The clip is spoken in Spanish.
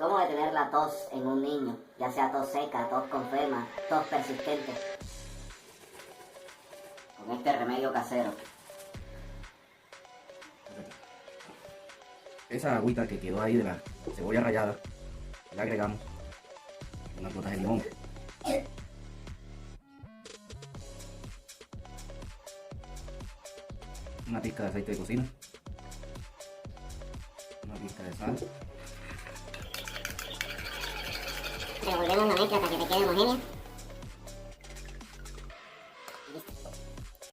¿Cómo detener la tos en un niño? Ya sea tos seca, tos con flema, tos persistente. Con este remedio casero. Esa agüita que quedó ahí de la cebolla rallada, le agregamos unas gotas de limón. Una pizca de aceite de cocina. Una pizca de sal. Revolvemos la mezcla hasta que te quede homogénea.